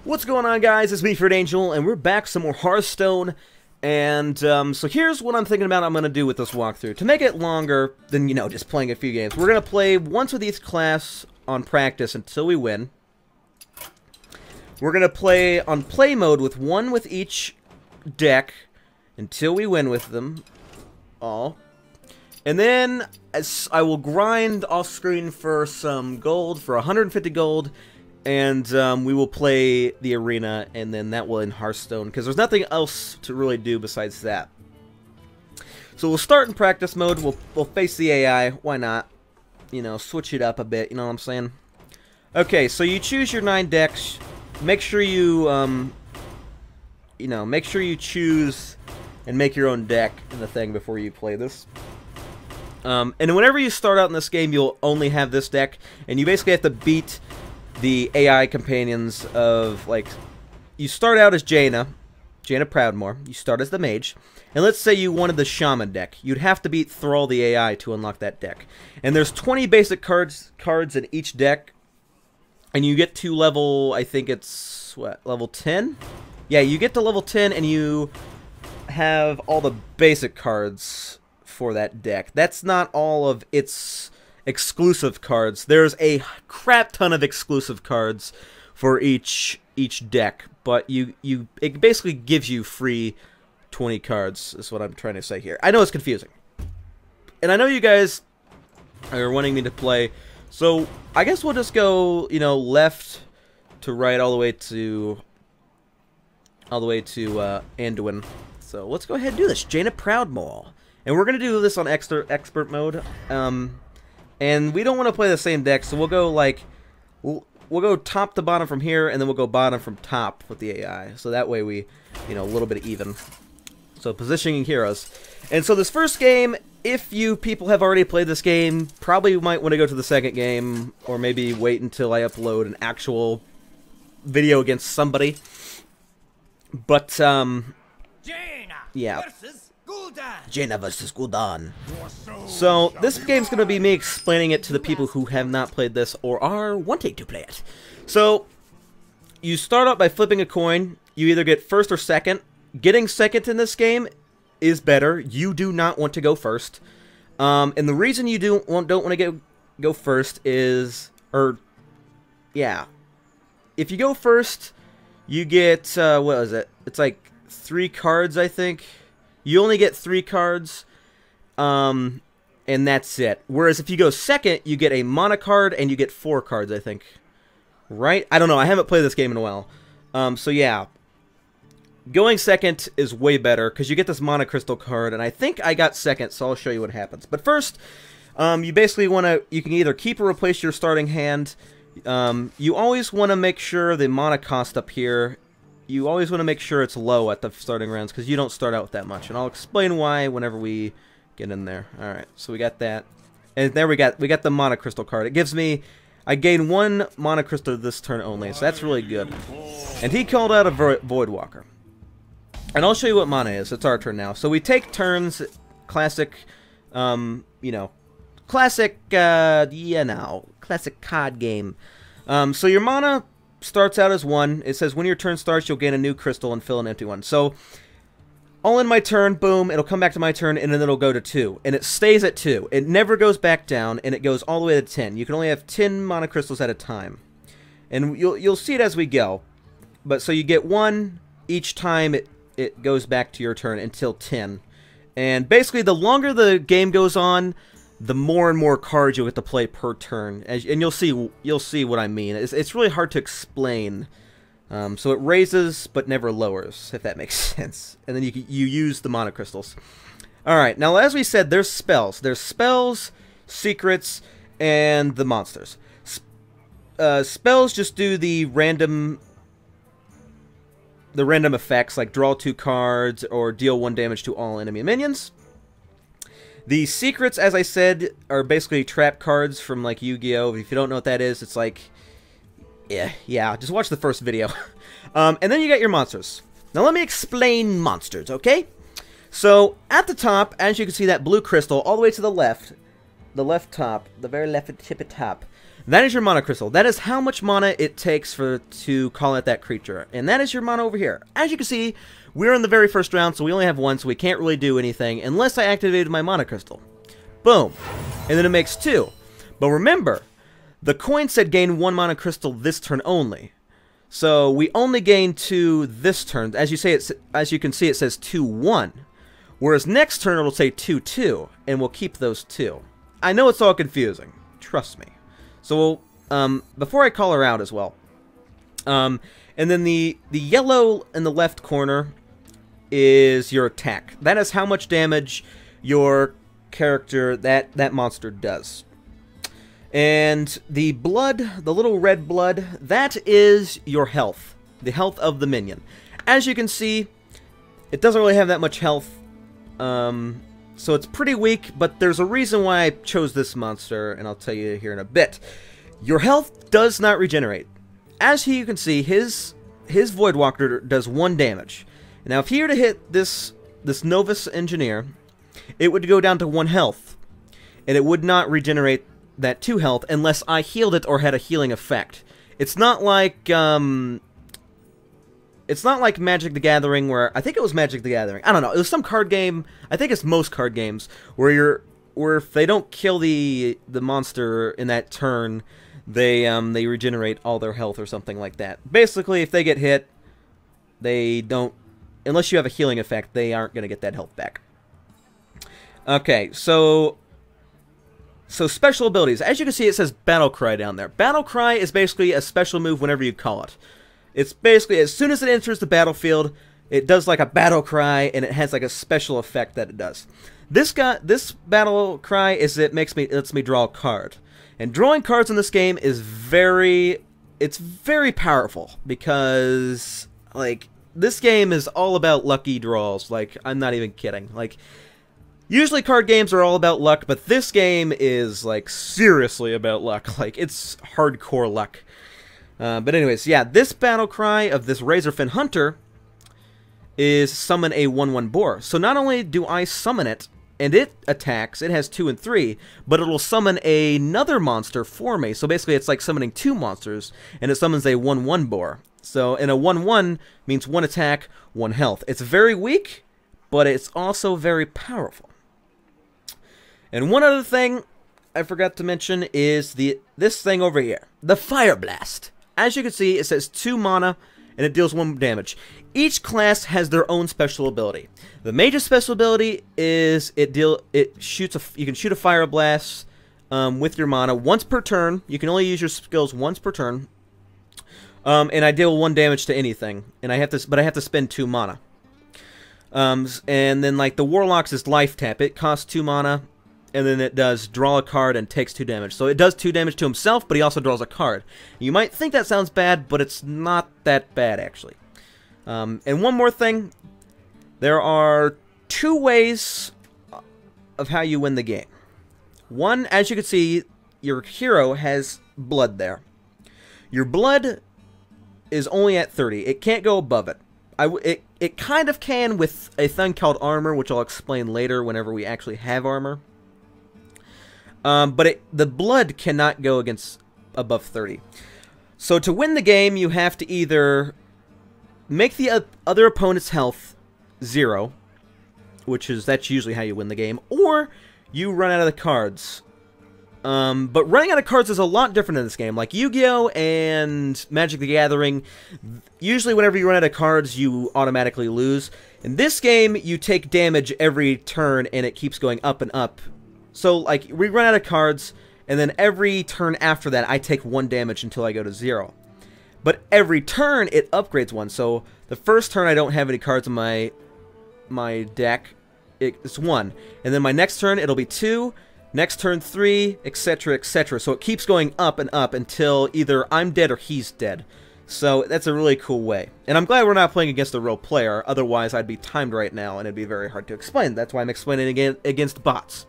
What's going on, guys? It's me, Fred Angel, and we're back some more Hearthstone. And so here's what I'm thinking about I'm going to do with this walkthrough. To make it longer than, just playing a few games, we're going to play once with each class on practice until we win. We're going to play on play mode with one with each deck until we win with them all. And then as I will grind off screen for some gold, for 150 gold. And we will play the arena, and then that will end Hearthstone, because there's nothing else to really do besides that. So we'll start in practice mode. We'll face the AI. Why not? Switch it up a bit. You know what I'm saying? Okay, so you choose your 9 decks. Make sure you, make sure you choose and make your own deck in the thing before you play this. And whenever you start out in this game, you'll only have this deck, and you basically have to beat the AI companions of, you start out as Jaina Proudmoore. You start as the mage. And let's say you wanted the shaman deck. You'd have to beat Thrall the AI to unlock that deck. And there's 20 basic cards in each deck. And you get to level, I think it's, level 10? Yeah, you get to level 10 and you have all the basic cards for that deck. That's not all of its exclusive cards. There's a crap ton of exclusive cards for each deck, but it basically gives you free 20 cards, is what I'm trying to say here. I know it's confusing, and I know you guys are wanting me to play, so I guess we'll just go, left to right all the way to Anduin. So let's go ahead and do this. Jaina Proudmoore, and we're gonna do this on expert mode. And we don't want to play the same deck, so we'll go we'll go top to bottom from here, and then we'll go bottom from top with the AI. So that way we, a little bit even. So positioning heroes. And so this first game, if you people have already played this game, probably might want to go to the second game, or maybe wait until I upload an actual video against somebody. But, yeah. Jaina versus Gul'dan. So, this game's going to be me explaining it to the people who have not played this or are wanting to play it. So, you start out by flipping a coin. You either get first or second. Getting second in this game is better. You do not want to go first. And the reason you don't want to go first is, if you go first, you get, what is it? It's like 3 cards, I think. You only get 3 cards, and that's it. Whereas if you go second, you get a mana card, and you get 4 cards, I think. Right? I don't know. I haven't played this game in a while. So yeah. Going second is way better, because you get this mana crystal card, and I think I got second, so I'll show you what happens. But first, you basically want to, you can either keep or replace your starting hand. You always want to make sure the mana cost up here, you always want to make sure it's low at the starting rounds, because you don't start out with that much. And I'll explain why whenever we get in there. Alright, so we got that. And there we got the mana crystal card. It gives me, I gain 1 mana crystal this turn only, so that's really good. And he called out a Voidwalker. And I'll show you what mana is. It's our turn now. So we take turns, classic, classic card game. So your mana starts out as 1. It says when your turn starts, you'll gain a new crystal and fill an empty one. So, all in my turn, boom, it'll come back to my turn, and then it'll go to 2. And it stays at 2. It never goes back down, and it goes all the way to 10. You can only have 10 mana crystals at a time. And you'll see it as we go. But so you get 1 each time it goes back to your turn until 10. And basically, the longer the game goes on, the more and more cards you'll get to play per turn, and you'll see what I mean. It's really hard to explain. So it raises but never lowers, if that makes sense. And then you use the mana crystals. All right, now as we said, there's spells. There's spells, secrets, and the monsters. Spells just do the random effects, like draw 2 cards or deal 1 damage to all enemy minions. The secrets, as I said, are basically trap cards from, like, Yu-Gi-Oh! If you don't know what that is, it's like, yeah, just watch the first video. And then you got your monsters. Now let me explain monsters, okay? So, at the top, as you can see that blue crystal, all the way to the left top, the very left tip at top, That is your mana crystal. That is how much mana it takes to call out that creature. And that is your mana over here. As you can see, we're in the very first round, so we only have one, so we can't really do anything unless I activated my mana crystal. Boom. And then it makes 2. But remember, the coin said gain 1 mana crystal this turn only. So we only gain 2 this turn. As you can see, it says 2-1. Whereas next turn it'll say 2-2, and we'll keep those 2. I know it's all confusing. Trust me. So before I call her out as well, and then the yellow in the left corner is your attack. That is how much damage your character, that monster does. And the blood, the little red blood, that is your health. The health of the minion. As you can see, it doesn't really have that much health. So it's pretty weak, but there's a reason why I chose this monster, and I'll tell you here in a bit. Your health does not regenerate. As you can see, his Voidwalker does 1 damage. Now, if he were to hit this Novus Engineer, it would go down to 1 health, and it would not regenerate that 2 health unless I healed it or had a healing effect. It's not like Magic the Gathering, where I think it was Magic the Gathering. I don't know. It was some card game. I think it's most card games where if they don't kill the monster in that turn, they regenerate all their health or something like that. Basically, if they get hit, they don't, unless you have a healing effect, they aren't going to get that health back. Okay, so special abilities. As you can see, it says Battle Cry down there. Battle Cry is basically a special move whenever you call it. It's basically, as soon as it enters the battlefield, it does like a battle cry, and it has like a special effect that it does. This battle cry is it lets me draw a card. And drawing cards in this game is very powerful, because like this game is all about lucky draws. Like, I'm not even kidding. Like, usually card games are all about luck, but this game is like seriously about luck. Like, it's hardcore luck. But anyways, yeah, this battle cry of this Razorfin Hunter is summon a 1/1 boar. So not only do I summon it, and it attacks, it has 2 and 3, but it'll summon another monster for me. So basically it's like summoning 2 monsters, and it summons a 1/1 boar. So, and a 1/1 means 1 attack, 1 health. It's very weak, but it's also very powerful. And one other thing I forgot to mention is this thing over here, the Fire Blast. As you can see, it says 2 mana, and it deals 1 damage. Each class has their own special ability. The major special ability is you can shoot a Fire Blast with your mana once per turn. You can only use your skills once per turn. And I deal 1 damage to anything, and I have to spend 2 mana. And then like the Warlock's is Life Tap. It costs 2 mana. And then it does draw a card and takes 2 damage. So it does 2 damage to himself, but he also draws a card. You might think that sounds bad, but it's not that bad, actually. And one more thing. There are 2 ways of how you win the game. One, as you can see, your hero has blood there. Your blood is only at 30. It can't go above it. It kind of can with a thing called armor, which I'll explain later whenever we actually have armor. But the blood cannot go above 30. So to win the game, you have to either make the other opponent's health 0, that's usually how you win the game, or you run out of the cards. But running out of cards is a lot different in this game. Like Yu-Gi-Oh! And Magic the Gathering, usually whenever you run out of cards, you automatically lose. In this game, you take damage every turn, and it keeps going up and up. So, like, we run out of cards, and then every turn after that, I take 1 damage until I go to 0. But every turn, it upgrades 1. So, the first turn, I don't have any cards in my deck. It's 1. And then my next turn, it'll be 2. Next turn, 3, etc., etc. So, it keeps going up and up until either I'm dead or he's dead. So, that's a really cool way. And I'm glad we're not playing against a real player. Otherwise, I'd be timed right now, and it'd be very hard to explain. That's why I'm explaining again against bots.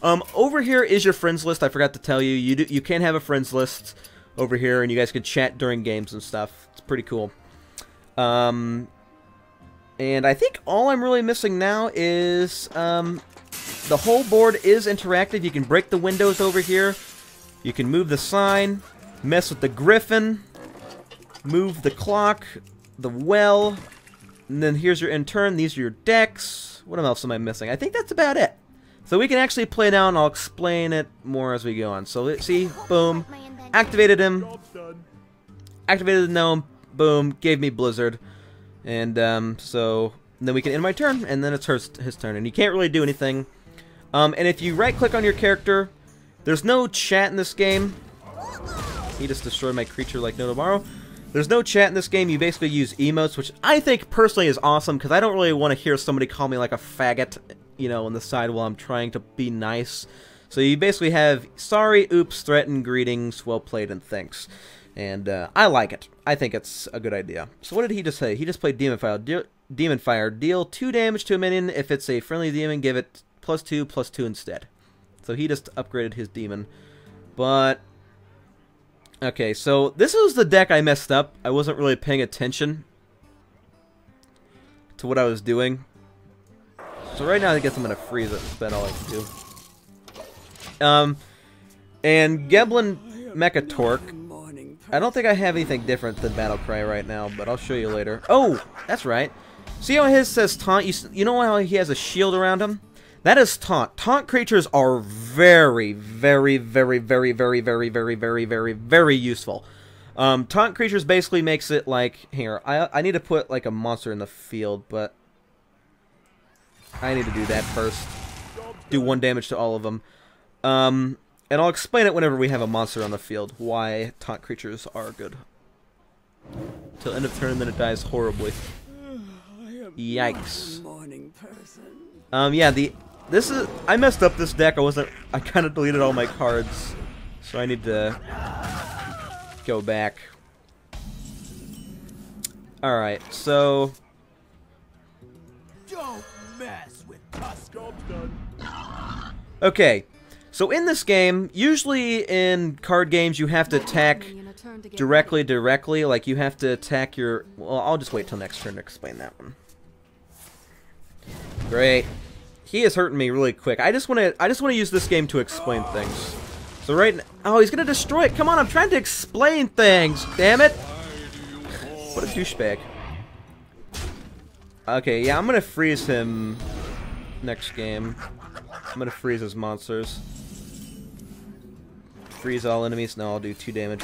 Over here is your friends list. I forgot to tell you. You can have a friends list over here, and you guys can chat during games and stuff. It's pretty cool. And I think all I'm really missing now is the whole board is interactive. You can break the windows over here. You can move the sign, mess with the griffin, move the clock, the well, and then here's your end turn. These are your decks. What else am I missing? I think that's about it. So we can actually play now, and I'll explain it more as we go on. So let's see, boom, activated him, activated the gnome, boom, gave me Blizzard, and then we can end my turn, and then it's his turn, and you can't really do anything. And if you right-click on your character, there's no chat in this game. He just destroyed my creature like no tomorrow. There's no chat in this game. You basically use emotes, which I think personally is awesome, because I don't really want to hear somebody call me like a faggot, you know, on the side while I'm trying to be nice. So you basically have sorry, oops, threaten, greetings, well played, and thanks. And I like it. I think it's a good idea. So what did he just say? He just played Demon Fire. Demon Fire. Deal 2 damage to a minion. If it's a friendly demon, give it +2/+2 instead. So he just upgraded his demon. But okay, so this was the deck I messed up. I wasn't really paying attention to what I was doing. So right now I guess I'm gonna freeze it. That's all I can do. And Geblin Mechatorque. I don't think I have anything different than Battlecry right now, but I'll show you later. Oh, that's right. See how his says taunt? You know how he has a shield around him? That is taunt. Taunt creatures are very, very, very, very, very, very, very, very, very, very useful. Taunt creatures basically makes it like... Here, I need to put like a monster in the field, but... I need to do that first. Do 1 damage to all of them. And I'll explain it whenever we have a monster on the field, why taunt creatures are good. Till end of turn, then it dies horribly. Yikes. Yeah, I messed up this deck. I kind of deleted all my cards, so I need to go back. Alright, so... Don't mess with us. Okay, so in this game, usually in card games, you have to attack directly. Like, you have to attack your... Well, I'll just wait till next turn to explain that one. Great. He is hurting me really quick. I just want to use this game to explain things. So right now, oh, he's gonna destroy it. Come on, I'm trying to explain things. Damn it! What a douchebag. Okay, yeah, I'm gonna freeze him next game. I'm gonna freeze his monsters. Freeze all enemies. No, I'll do 2 damage.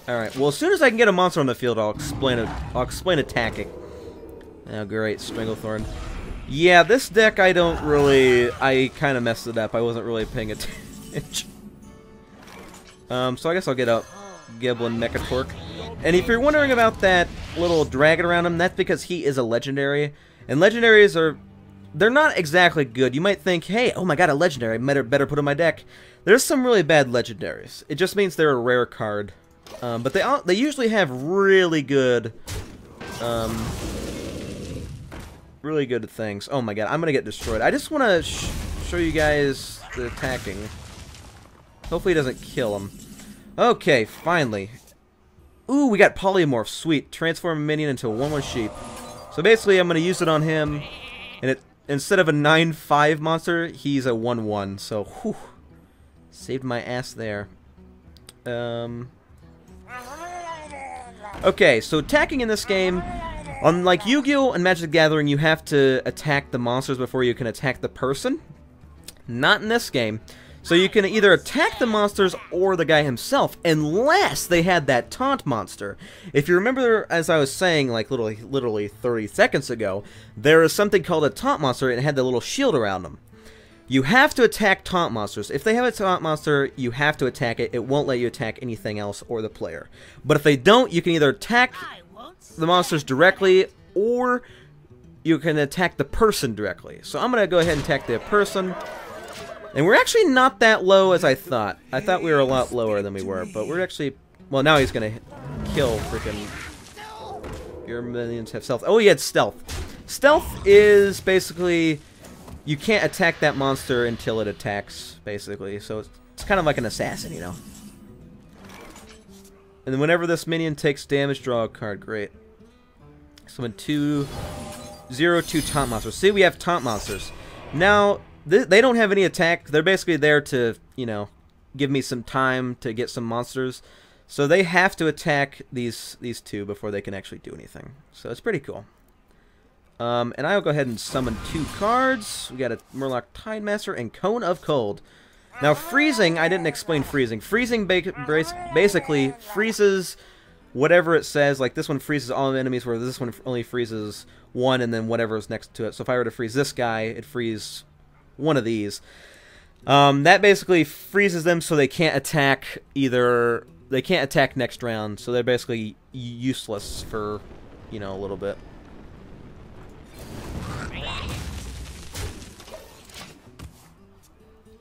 Alright, well, as soon as I can get a monster on the field, I'll explain attacking. Oh, great, Stranglethorn. Yeah, this deck I kind of messed it up. I wasn't really paying attention. So I guess I'll get a Geblin Mechatorque. And if you're wondering about that little dragon around him, that's because he is a legendary. And legendaries they're not exactly good. You might think, hey, oh my god, a legendary, I better put in my deck. There's some really bad legendaries. It just means they're a rare card. But they usually have really good things. Oh my god, I'm gonna get destroyed. I just want to show you guys the attacking. Hopefully it doesn't kill him. Okay, finally. Ooh, we got Polymorph. Sweet. Transform a minion into a 1/1 sheep. So basically, I'm gonna use it on him, and instead of a 9/5 monster, he's a 1/1. So, whew, saved my ass there. Okay, so attacking in this game, unlike Yu-Gi-Oh! And Magic the Gathering, you have to attack the monsters before you can attack the person. Not in this game. So you can either attack the monsters or the guy himself, unless they had that taunt monster. If you remember, as I was saying, like literally 30 seconds ago, there is something called a taunt monster, and it had the little shield around them. You have to attack taunt monsters. If they have a taunt monster, you have to attack it. It won't let you attack anything else or the player. But if they don't, you can either attack the monsters directly, or you can attack the person directly. So I'm going to go ahead and attack the person. And we're actually not that low as I thought. I thought we were a lot lower than we were, but we're actually... Well, now he's going to kill freaking... Your minions have stealth. Oh, he had stealth. Stealth is basically... You can't attack that monster until it attacks, basically. So it's kind of like an assassin, you know. And then whenever this minion takes damage, draw a card. Great. Summon 2 0/2 taunt monsters. See, we have taunt monsters. Now, they don't have any attack. They're basically there to, you know, give me some time to get some monsters. So they have to attack these two before they can actually do anything. So it's pretty cool. And I'll go ahead and summon 2 cards. We got a Murloc Tidemaster and Cone of Cold. Now freezing, I didn't explain freezing. Freezing basically freezes whatever it says. Like this one freezes all enemies, where this one only freezes one and then whatever is next to it. So if I were to freeze this guy, it freezes one of these. That basically freezes them so they can't attack either. They can't attack next round, so they're basically useless for, you know, a little bit.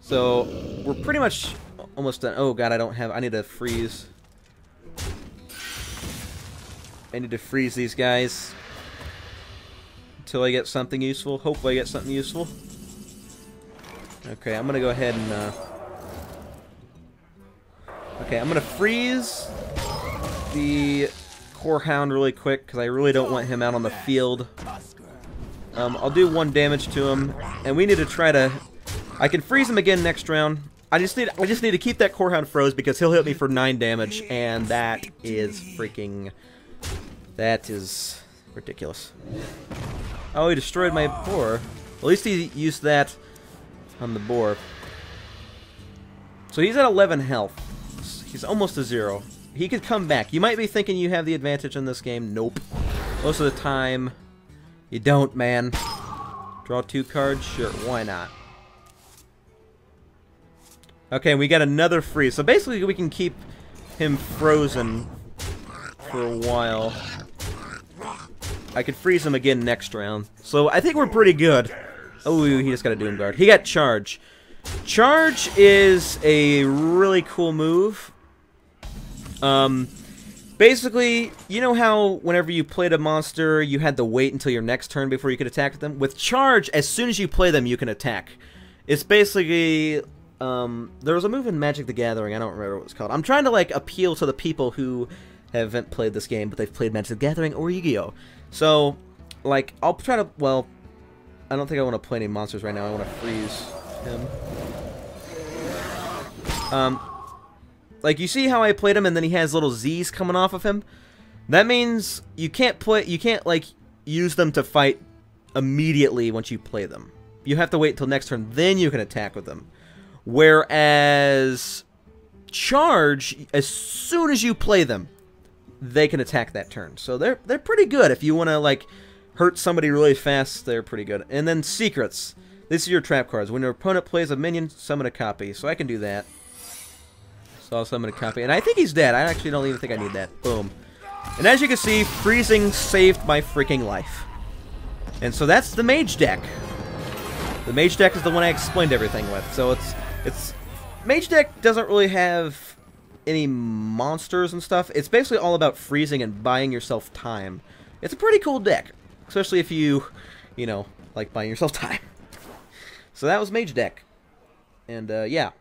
So we're pretty much almost done. Oh god, I need to freeze. I need to freeze these guys until I get something useful. Hopefully I get something useful. Okay, I'm gonna go ahead and okay, I'm gonna freeze the Core Hound really quick because I really don't want him out on the field. I'll do 1 damage to him, and we need to try to. I can freeze him again next round. I just need to keep that Core Hound froze because he'll hit me for 9 damage, and that is ridiculous. Oh, he destroyed my boar. At least he used that on the boar. So he's at 11 health. He's almost to 0. He could come back. You might be thinking you have the advantage in this game. Nope. Most of the time, you don't, man. Draw 2 cards? Sure, why not? Okay, we got another freeze. So basically we can keep him frozen for a while. I could freeze him again next round. So I think we're pretty good. Oh, he just got a Doom Guard. He got Charge. Charge is a really cool move. Basically, you know how whenever you played a monster, you had to wait until your next turn before you could attack them? With Charge, as soon as you play them, you can attack. It's basically, there was a move in Magic the Gathering, I don't remember what it's called. I'm trying to, like, appeal to the people who haven't played this game, but they've played Magic the Gathering or Yu-Gi-Oh! So, like, I'll try to, well, I don't think I want to play any monsters right now. I want to freeze him. Like, you see how I played him and then he has little Z's coming off of him? That means you can't, like, use them to fight immediately once you play them. You have to wait until next turn, then you can attack with them. Whereas Charge, as soon as you play them, they can attack that turn. So they're pretty good. If you want to, like, hurt somebody really fast, they're pretty good. And then Secrets. These are your trap cards. When your opponent plays a minion, summon a copy. So I can do that. So I'll summon a copy. And I think he's dead. I actually don't even think I need that. Boom. And as you can see, freezing saved my freaking life. And so that's the Mage deck. The Mage deck is the one I explained everything with. So it's Mage deck doesn't really have any monsters and stuff. It's basically all about freezing and buying yourself time. It's a pretty cool deck, especially if you know, like buying yourself time. So that was Mage deck. And yeah.